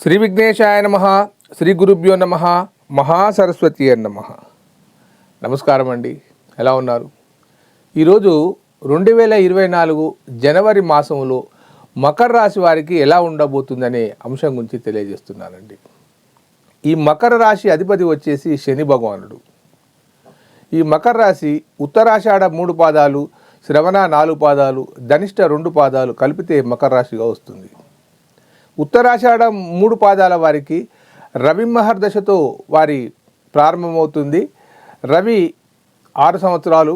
శ్రీ విఘ్నేశాయ నమః. శ్రీ గురుభ్యో నమః. మహాసరస్వతి నమః. నమస్కారం అండి, ఎలా ఉన్నారు? ఈరోజు 2024 జనవరి మాసంలో మకర రాశి వారికి ఎలా ఉండబోతుందనే అంశం గురించి తెలియజేస్తున్నానండి. ఈ మకర రాశి అధిపతి వచ్చేసి శని భగవానుడు. ఈ మకర రాశి ఉత్తరాషాఢ 3 పాదాలు, శ్రవణ 4 పాదాలు, ధనిష్ట 2 పాదాలు కలిపితే మకర రాశిగా వస్తుంది. ఉత్తరాషాఢ 3 పాదాల వారికి రవి మహర్దశతో వారి ప్రారంభమవుతుంది. రవి 6 సంవత్సరాలు,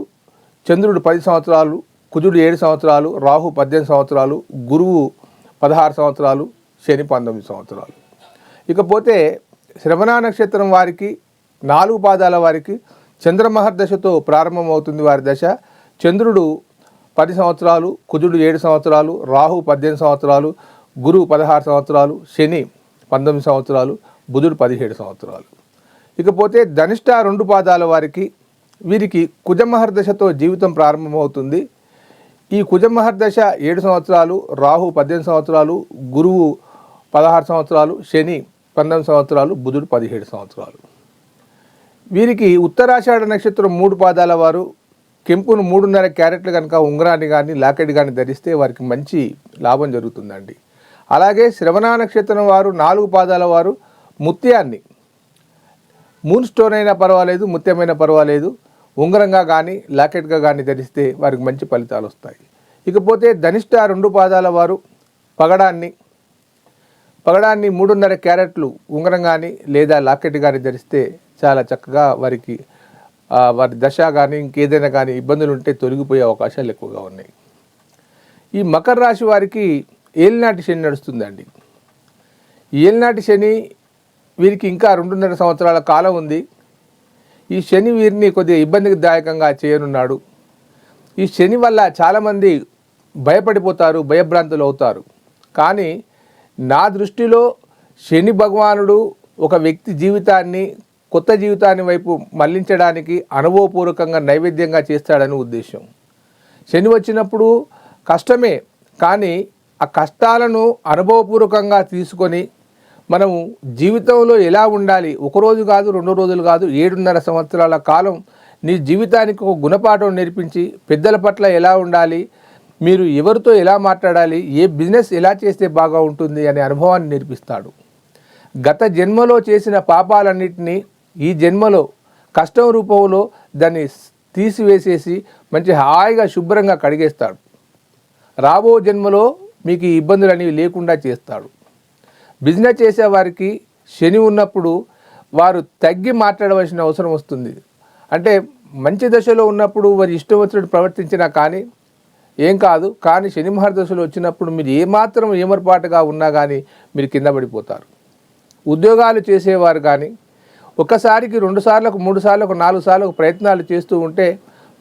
చంద్రుడు 10 సంవత్సరాలు, కుజుడు 7 సంవత్సరాలు, రాహు 18 సంవత్సరాలు, గురువు 16 సంవత్సరాలు, శని 19 సంవత్సరాలు. ఇకపోతే శ్రవణ నక్షత్రం వారికి 4 పాదాల వారికి చంద్రమహర్దశతో ప్రారంభమవుతుంది వారి దశ. చంద్రుడు 10 సంవత్సరాలు, కుజుడు 7 సంవత్సరాలు, రాహు 18 సంవత్సరాలు, గురువు 16 సంవత్సరాలు, శని 19 సంవత్సరాలు, బుధుడు 17 సంవత్సరాలు. ఇకపోతే ధనిష్ట 2 పాదాల వారికి వీరికి కుజమహర్దశతో జీవితం ప్రారంభమవుతుంది. ఈ కుజమహర్దశ 7 సంవత్సరాలు, రాహు 18 సంవత్సరాలు, గురువు 16 సంవత్సరాలు, శని 19 సంవత్సరాలు, బుధుడు 17 సంవత్సరాలు. వీరికి ఉత్తరాషాఢ నక్షత్రం 3 పాదాల వారు కెంపును 3.5 క్యారెట్లు కనుక ఉంగరాన్ని కానీ లాకెట్ కానీ ధరిస్తే వారికి మంచి లాభం జరుగుతుందండి. అలాగే శ్రవణ నక్షత్రం వారు 4 పాదాల వారు ముత్యాన్ని, మూన్ స్టోన్ అయినా పర్వాలేదు, ముత్యమైనా పర్వాలేదు, ఉంగరంగా కానీ లాకెట్గా కానీ ధరిస్తే వారికి మంచి ఫలితాలు వస్తాయి. ఇకపోతే ధనిష్ట 2 పాదాల వారు పగడాన్ని 3.5 క్యారెట్లు ఉంగరం కానీ లేదా లాకెట్ కానీ ధరిస్తే చాలా చక్కగా వారికి వారి దశ కానీ ఇంకేదైనా కానీ ఇబ్బందులు ఉంటే తొలగిపోయే అవకాశాలు ఎక్కువగా ఉన్నాయి. ఈ మకర రాశి వారికి ఏలినాటి శని నడుస్తుందండి. ఏలినాటి శని వీరికి ఇంకా 2.5 సంవత్సరాల కాలం ఉంది. ఈ శని వీరిని కొద్దిగా ఇబ్బందిదాయకంగా చేయనున్నాడు. ఈ శని వల్ల చాలామంది భయపడిపోతారు, భయభ్రాంతులు అవుతారు. కానీ నా దృష్టిలో శని భగవానుడు ఒక వ్యక్తి జీవితాన్ని కొత్త జీవితాన్ని వైపు మళ్లించడానికి అనుభవపూర్వకంగా నైవేద్యంగా చేస్తాడని ఉద్దేశం. శని వచ్చినప్పుడు కష్టమే, కానీ ఆ కష్టాలను అనుభవపూర్వకంగా తీసుకొని మనము జీవితంలో ఎలా ఉండాలి, ఒకరోజు కాదు, 2 రోజులు కాదు, 7.5 సంవత్సరాల కాలం నీ జీవితానికి ఒక గుణపాఠం నేర్పించి పెద్దల పట్ల ఎలా ఉండాలి, మీరు ఎవరితో ఎలా మాట్లాడాలి, ఏ బిజినెస్ ఎలా చేస్తే బాగా ఉంటుంది అనే అనుభవాన్ని నేర్పిస్తాడు. గత జన్మలో చేసిన పాపాలన్నింటినీ ఈ జన్మలో కష్టం రూపంలో దాన్ని తీసివేసేసి మంచి హాయిగా శుభ్రంగా కడిగేస్తాడు. రాబో జన్మలో మీకు ఈ ఇబ్బందులు అనేవి లేకుండా చేస్తాడు. బిజినెస్ చేసేవారికి శని ఉన్నప్పుడు వారు తగ్గి మాట్లాడవలసిన అవసరం వస్తుంది. అంటే మంచి దశలో ఉన్నప్పుడు వారి ఇష్టం వచ్చినట్టు ప్రవర్తించినా కానీ ఏం కాదు, కానీ శని మహర్దశలో వచ్చినప్పుడు మీరు ఏమాత్రం ఏమరపాటుగా ఉన్నా కానీ మీరు కింద పడిపోతారు. ఉద్యోగాలు చేసేవారు కానీ ఒకసారికి 2 సార్లకు 3 సార్లకు 4 సార్లకు ప్రయత్నాలు చేస్తూ ఉంటే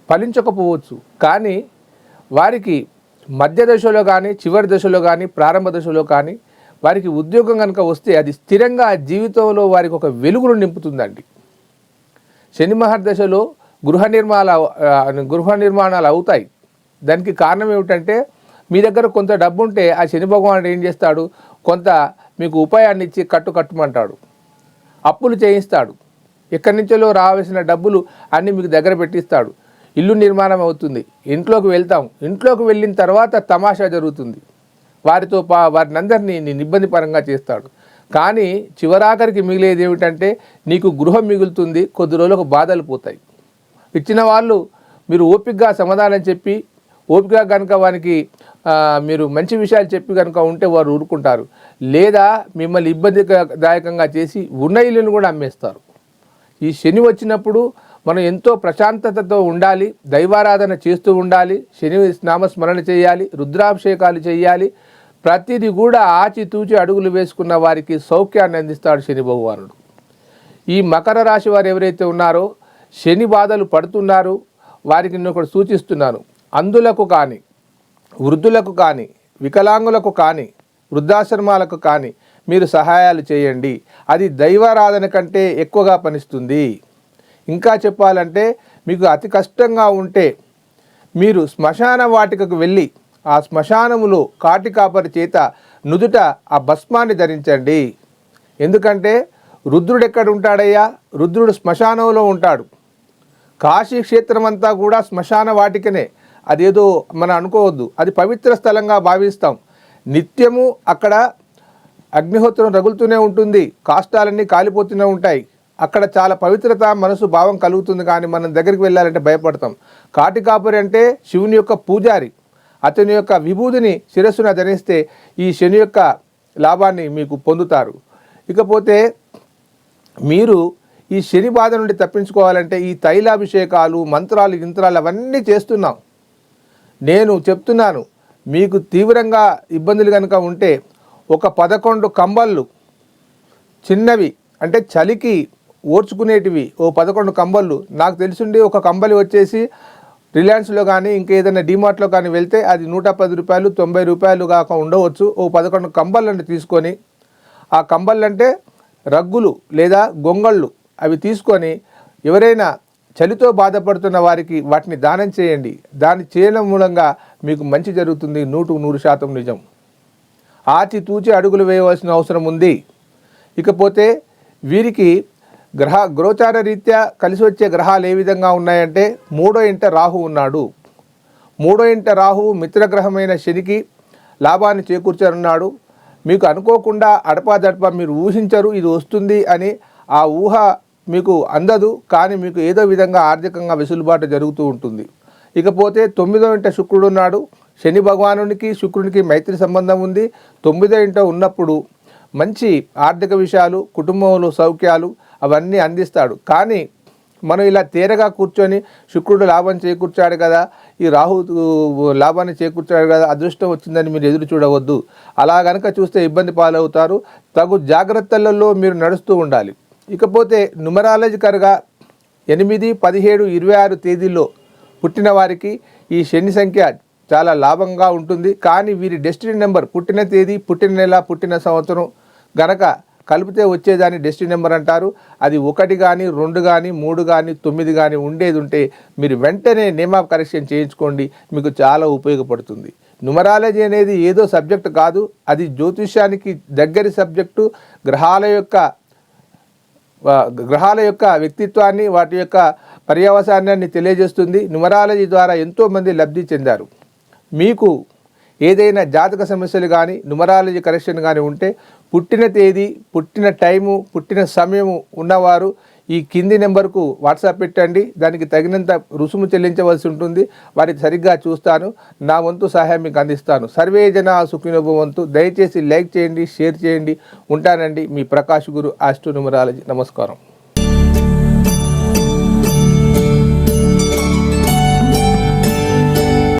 ఫలించకపోవచ్చు. కానీ వారికి మధ్య దశలో కానీ చివరి దశలో కానీ ప్రారంభ దశలో కానీ వారికి ఉద్యోగం కనుక వస్తే అది స్థిరంగా జీవితంలో వారికి ఒక వెలుగును నింపుతుందండి. శని మహర్దశలో గృహ నిర్మాణాలు అవుతాయి. దానికి కారణం ఏమిటంటే మీ దగ్గర కొంత డబ్బు ఉంటే ఆ శని భగవానుడు ఏం చేస్తాడు, కొంత మీకు ఉపాయాన్ని ఇచ్చి కట్టుమంటాడు, అప్పులు చేయిస్తాడు, ఎక్కడి నుంచో రావాల్సిన డబ్బులు అన్నీ మీకు దగ్గర పెట్టిస్తాడు. ఇల్లు నిర్మాణం అవుతుంది, ఇంట్లోకి వెళ్తాం, ఇంట్లోకి వెళ్ళిన తర్వాత తమాషా జరుగుతుంది, వారిని అందరినీ నేను ఇబ్బందిపరంగా చేస్తాడు. కానీ చివరాఖరికి మిగిలేది ఏమిటంటే నీకు గృహం మిగులుతుంది, కొద్ది రోజులకు బాధలు పోతాయి. ఇచ్చిన వాళ్ళు మీరు ఓపికగా సమాధానం చెప్పి ఓపికగా కనుక వారికి మీరు మంచి విషయాలు చెప్పి కనుక ఉంటే వారు ఊరుకుంటారు. లేదా మిమ్మల్ని ఇబ్బందిదాయకంగా చేసి ఉన్న ఇల్లును కూడా అమ్మేస్తారు. ఈ శని వచ్చినప్పుడు మనం ఎంతో ప్రశాంతతతో ఉండాలి, దైవారాధన చేస్తూ ఉండాలి, శని నామస్మరణ చేయాలి, రుద్రాభిషేకాలు చేయాలి. ప్రతిదీ కూడా ఆచితూచి అడుగులు వేసుకున్న వారికి సౌఖ్యాన్ని అందిస్తాడు శని భగవానుడు. ఈ మకర రాశి వారు ఎవరైతే ఉన్నారో శని బాధలు పడుతున్నారు వారికి నేను ఒకటి సూచిస్తున్నాను. అంధులకు కానీ, వృద్ధులకు కానీ, వికలాంగులకు కానీ, వృద్ధాశ్రమాలకు కానీ మీరు సహాయాలు చేయండి. అది దైవారాధన కంటే ఎక్కువగా పనిస్తుంది. ఇంకా చెప్పాలంటే మీకు అతి కష్టంగా ఉంటే మీరు శ్మశాన వాటికకు వెళ్ళి ఆ శ్మశానములో కాటి కాపరి చేత నుదుట ఆ భస్మాన్ని ధరించండి. ఎందుకంటే రుద్రుడు ఎక్కడ ఉంటాడయ్యా? రుద్రుడు శ్మశానంలో ఉంటాడు. కాశీ క్షేత్రం అంతా కూడా శ్మశాన వాటికనే. అదేదో మనం అనుకోవద్దు, అది పవిత్ర స్థలంగా భావిస్తాం. నిత్యము అక్కడ అగ్నిహోత్రం రగులుతూనే ఉంటుంది, కాష్టాలన్నీ కాలిపోతూనే ఉంటాయి. అక్కడ చాలా పవిత్రత మనసు భావం కలుగుతుంది. కానీ మనం దగ్గరికి వెళ్ళాలంటే భయపడతాం. కాటికాపురి అంటే శివుని యొక్క పూజారి. అతని యొక్క విభూతిని శిరస్సున ధరిస్తే ఈ శని యొక్క లాభాన్ని మీకు పొందుతారు. ఇకపోతే మీరు ఈ శని బాధ నుండి తప్పించుకోవాలంటే ఈ తైలాభిషేకాలు, మంత్రాలు, యంత్రాలు అవన్నీ చేస్తున్నాం. నేను చెప్తున్నాను, మీకు తీవ్రంగా ఇబ్బందులు కనుక ఉంటే ఒక 11 కంబళ్ళు చిన్నవి, అంటే చలికి ఓర్చుకునేటివి, ఓ 11 కంబళ్ళు. నాకు తెలిసిండి ఒక కంబలి వచ్చేసి రిలయన్స్లో కానీ ఇంకేదైనా డిమార్ట్లో కానీ వెళ్తే అది 110 రూపాయలు, 90 రూపాయలు కాక ఉండవచ్చు. ఓ 11 కంబళ్ళని తీసుకొని, ఆ కంబళ్ళు అంటే రగ్గులు లేదా గొంగళ్ళు, అవి తీసుకొని ఎవరైనా చలితో బాధపడుతున్న వారికి వాటిని దానం చేయండి. దాన్ని చేయడం మూలంగా మీకు మంచి జరుగుతుంది. 100% నిజం. ఆచితూచి అడుగులు వేయవలసిన అవసరం ఉంది. ఇకపోతే వీరికి గోచార రీత్యా కలిసి వచ్చే గ్రహాలు ఏ విధంగా ఉన్నాయంటే, 3వ ఇంట రాహు ఉన్నాడు. 3వ ఇంట రాహువు మిత్రగ్రహమైన శనికి లాభాన్ని చేకూర్చనున్నాడు. మీకు అనుకోకుండా అడపాదడప మీరు ఊహించరు ఇది వస్తుంది అని. ఆ ఊహ మీకు అందదు, కానీ మీకు ఏదో విధంగా ఆర్థికంగా వెసులుబాటు జరుగుతూ ఉంటుంది. ఇకపోతే 9వ ఇంట శుక్రుడు ఉన్నాడు. శని భగవానునికి శుక్రునికి మైత్రి సంబంధం ఉంది. 9వ ఇంట ఉన్నప్పుడు మంచి ఆర్థిక విషయాలు, కుటుంబంలో సౌఖ్యాలు అవన్నీ అందిస్తాడు. కానీ మనం ఇలా తేరగా కూర్చొని శుక్రుడు లాభం చేకూర్చాడు కదా, ఈ రాహు లాభాన్ని చేకూర్చాడు కదా, అదృష్టం వచ్చిందని మీరు ఎదురు చూడవద్దు. అలా కనుక చూస్తే ఇబ్బంది పాలవుతారు. తగు జాగ్రత్తలలో మీరు నడుస్తూ ఉండాలి. ఇకపోతే న్యూమరాలజికల్గా 8, 17, 26 తేదీల్లో పుట్టిన వారికి ఈ శని సంఖ్య చాలా లాభంగా ఉంటుంది. కానీ వీరి డెస్టినీ నెంబర్, పుట్టిన తేదీ, పుట్టిన నెల, పుట్టిన సంవత్సరం గనక కలిపితే వచ్చేదాన్ని డెస్టినీ నెంబర్ అంటారు. అది 1 కానీ 2 కానీ 3 కానీ 9 కానీ ఉండేది ఉంటే మీరు వెంటనే నేమ్ ఆఫ్ కరెక్షన్ చేయించుకోండి, మీకు చాలా ఉపయోగపడుతుంది. న్యూమరాలజీ అనేది ఏదో సబ్జెక్టు కాదు, అది జ్యోతిష్యానికి దగ్గరి సబ్జెక్టు. గ్రహాల యొక్క వ్యక్తిత్వాన్ని, వాటి యొక్క పర్యవసానాన్ని తెలియజేస్తుంది. న్యూమరాలజీ ద్వారా ఎంతోమంది లబ్ధి చెందారు. మీకు ఏదైనా జాతక సమస్యలు కానీ, న్యూమరాలజీ కరెక్షన్ కానీ ఉంటే పుట్టిన తేదీ, పుట్టిన టైము, పుట్టిన సమయము ఉన్నవారు ఈ కింది నెంబర్కు వాట్సాప్ పెట్టండి. దానికి తగినంత రుసుము చెల్లించవలసి ఉంటుంది. వారికి సరిగ్గా చూస్తాను, నా వంతు సహాయం మీకు అందిస్తాను. సర్వే జన సుఖినో భవంతు. దయచేసి లైక్ చేయండి, షేర్ చేయండి. ఉంటానండి, మీ ప్రకాష్ గురు ఆస్ట్రో న్యూమరాలజీ. నమస్కారం.